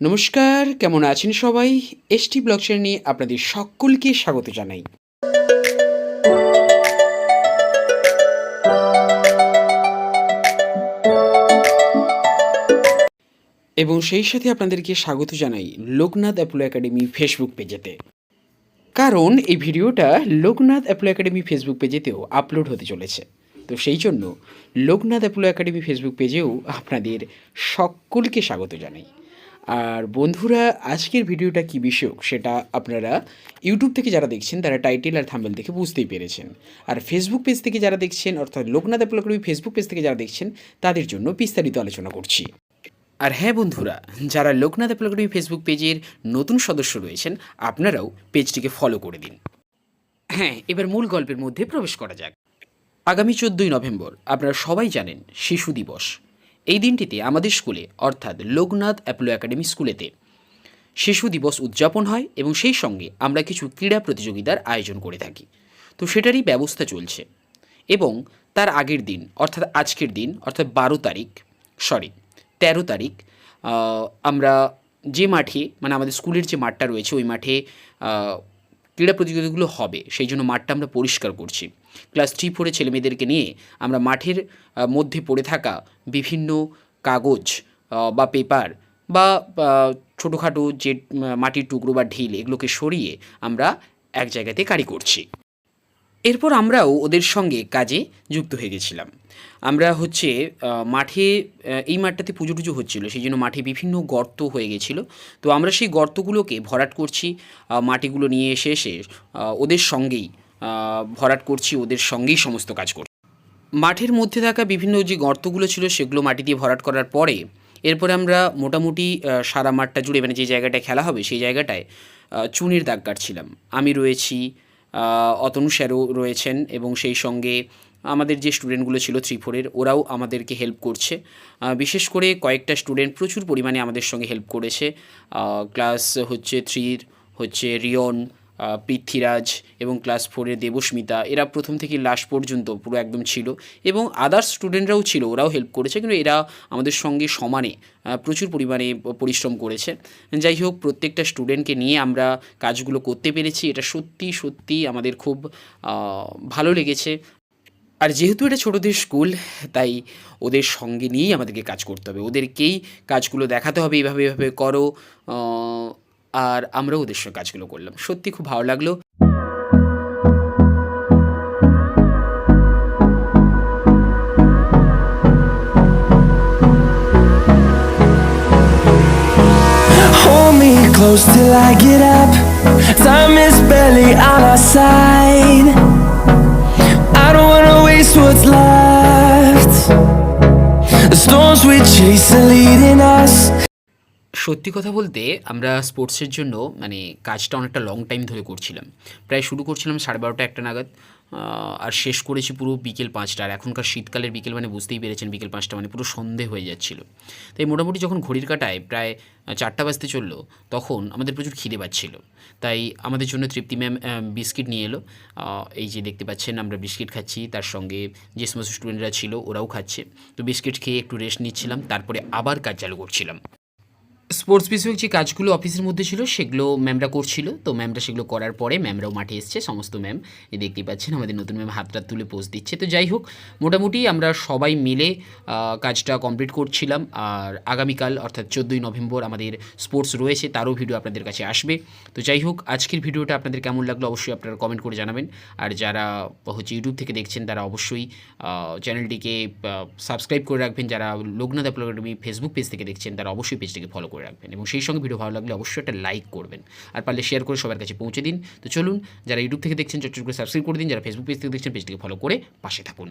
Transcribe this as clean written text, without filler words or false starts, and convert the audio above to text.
নমস্কার, কেমন আছেন সবাই? এসটি ব্লগ চ্যানেলে আপনাদের সকলকে স্বাগত জানাই। এবং সেই সাথে আপনাদেরকে স্বাগত জানাই লোকনাথ অ্যাপোলো একাডেমি ফেসবুক পেজেতে। কারণ এই ভিডিওটা লোকনাথ অ্যাপোলো একাডেমি ফেসবুক পেজেতেও আপলোড হতে চলেছে। তো সেই জন্য লোকনাথ অ্যাপোলো একাডেমি ফেসবুক পেজেও আপনাদের সকলকে স্বাগত জানাই। আর বন্ধুরা, আজকের ভিডিওটা কী বিষয়ক সেটা আপনারা ইউটিউব থেকে যারা দেখছেন তারা টাইটেল আর থাম্বনেল দেখে বুঝতেই পেরেছেন। আর ফেসবুক পেজ থেকে যারা দেখছেন, অর্থাৎ Loknath Apollo Academy Facebook page থেকে যারা দেখছেন, তাদের জন্য বিস্তারিত আলোচনা করছি। আর হ্যাঁ বন্ধুরা, যারা লোকনাথ অ্যাপোলো একাডেমি ফেসবুক পেজের নতুন সদস্য রয়েছেন, আপনারাও পেজটিকে ফলো করে দিন। হ্যাঁ, এবার মূল গল্পের মধ্যে প্রবেশ করা যাক। আগামী 14ই নভেম্বর আপনারা সবাই জানেন শিশু দিবস। এই দিনটিতে আমাদের স্কুলে, অর্থাৎ লোকনাথ অ্যাপোলো একাডেমি স্কুলেতে শিশু দিবস উদযাপন হয় এবং সেই সঙ্গে আমরা কিছু ক্রীড়া প্রতিযোগিতার আয়োজন করে থাকি। তো সেটারই ব্যবস্থা চলছে। এবং তার আগের দিন, অর্থাৎ আজকের দিন, অর্থাৎ 13 তারিখ আমরা যে মাঠে, মানে আমাদের স্কুলের যে মাঠটা রয়েছে ওই মাঠে ক্রীড়া প্রতিযোগিতাগুলো হবে, সেই জন্য মাঠটা আমরা পরিষ্কার করছি। ক্লাস 3-4 ছেলেমেয়েদেরকে নিয়ে আমরা মাঠের মধ্যে পড়ে থাকা বিভিন্ন কাগজ বা পেপার বা ছোটোখাটো যে মাটির টুকরো বা ঢিল, এগুলোকে সরিয়ে আমরা এক জায়গাতে কারি করছি। এরপর আমরাও ওদের সঙ্গে কাজে যুক্ত হয়ে গেছিলাম। আমরা মাঠে, এই মাঠটাতে পুজো টুজো হচ্ছিলো, সেই জন্য মাঠে বিভিন্ন গর্ত হয়ে গেছিলো। তো আমরা সেই গর্তগুলোকে ভরাট করছি, মাটিগুলো নিয়ে এসে ওদের সঙ্গেই ভরাট করছি, ওদের সঙ্গেই সমস্ত কাজ করছি। মাঠের মধ্যে থাকা বিভিন্ন যে গর্তগুলো ছিল সেগুলো মাটি দিয়ে ভরাট করার পরে এরপরে আমরা মোটামুটি সারা মাঠটা জুড়ে, মানে যে জায়গাটায় খেলা হবে সেই জায়গাটায় চুনের দাগ কাটছিলাম। আমি রয়েছি, অতনু স্যারও রয়েছেন এবং সেই সঙ্গে আমাদের যে স্টুডেন্টগুলো ছিল 3-4 ওরাও আমাদেরকে হেল্প করছে। বিশেষ করে কয়েকটা স্টুডেন্ট প্রচুর পরিমাণে আমাদের সঙ্গে হেল্প করেছে। ক্লাস 3 রিয়ন, পৃথ্বীরাজ এবং ক্লাস 4 দেবস্মিতা, এরা প্রথম থেকে লাস্ট পর্যন্ত পুরো একদম ছিল। এবং আদার্স স্টুডেন্টরাও ছিল, ওরাও হেল্প করেছে, কিন্তু এরা আমাদের সঙ্গে সমানে প্রচুর পরিমাণে পরিশ্রম করেছে। যাই হোক, প্রত্যেকটা স্টুডেন্টকে নিয়ে আমরা কাজগুলো করতে পেরেছি, এটা সত্যি আমাদের খুব ভালো লেগেছে। আর যেহেতু এটা ছোটোদের স্কুল, তাই ওদের সঙ্গে নিয়েই আমাদেরকে কাজ করতে হবে, ওদেরকেই কাজগুলো দেখাতে হবে, এইভাবে করো। আর আমরাও ওদের সঙ্গে কাজগুলো করলাম, সত্যি খুব ভালো লাগলো। Hold me close till I get up. Time is barely on our side. I don't wanna waste what's left. The storms we chase are leading us. সত্যি কথা বলতে আমরা স্পোর্টসের জন্য মানে কাজটা অনেকটা লং টাইম ধরে করছিলাম। প্রায় শুরু করছিলাম 12:30-1টা নাগাদ, আর শেষ করেছি পুরো বিকেল 5টা। আর এখনকার শীতকালের বিকেল মানে বুঝতেই পেরেছেন, বিকেল 5টা মানে পুরো সন্ধে হয়ে যাচ্ছিলো। তাই মোটামুটি যখন ঘড়ির কাঁটায় প্রায় 4টা বাজতে চললো, তখন আমাদের প্রচুর খিদে পাচ্ছিলো। তাই আমাদের জন্য তৃপ্তি ম্যাম বিস্কিট নিয়ে এলো। এই যে দেখতে পাচ্ছেন আমরা বিস্কিট খাচ্ছি, তার সঙ্গে যে সমস্ত স্টুডেন্টরা ছিল ওরাও খাচ্ছে। তো বিস্কিট খেয়ে একটু রেস্ট নিচ্ছিলাম, তারপরে আবার কাজ চালু করছিলাম। স্পোর্টস বিষয়ক যে কাজগুলো অফিসের মধ্যে ছিল সেগুলো ম্যামরা করছিল। তো ম্যামরা সেগুলো করার পরে ম্যামরাও মাঠে এসছে, সমস্ত ম্যাম। এই দেখতেই পাচ্ছেন আমাদের নতুন ম্যাম হাতটা তুলে পোজ দিচ্ছে। তো যাই হোক, মোটামুটি আমরা সবাই মিলে কাজটা কমপ্লিট করছিলাম। আর আগামীকাল, অর্থাৎ 14ই নভেম্বর আমাদের স্পোর্টস রয়েছে, তারও ভিডিও আপনাদের কাছে আসবে। তো যাই হোক, আজকের ভিডিওটা আপনাদের কেমন লাগলো অবশ্যই আপনারা কমেন্ট করে জানাবেন। আর যারা ইউটিউব থেকে দেখছেন তারা অবশ্যই চ্যানেলটিকে সাবস্ক্রাইব করে রাখবেন। যারা Loknath Apollo Academy Facebook page থেকে দেখছেন তারা অবশ্যই পেজটিকে ফলো করে রাখবেন এবং সেই সঙ্গে ভিডিও ভালো লাগলে অবশ্যই একটা লাইক করবেন, আর পারলে শেয়ার করে সবার কাছে পৌঁছে দিন। তো চলুন, যারা ইউটিউব থেকে দেখছেন চট করে সাবস্ক্রাইব করে দিন, যারা ফেসবুক পেজ থেকে দেখছেন পেজটিকে ফলো করে পাশে থাকুন।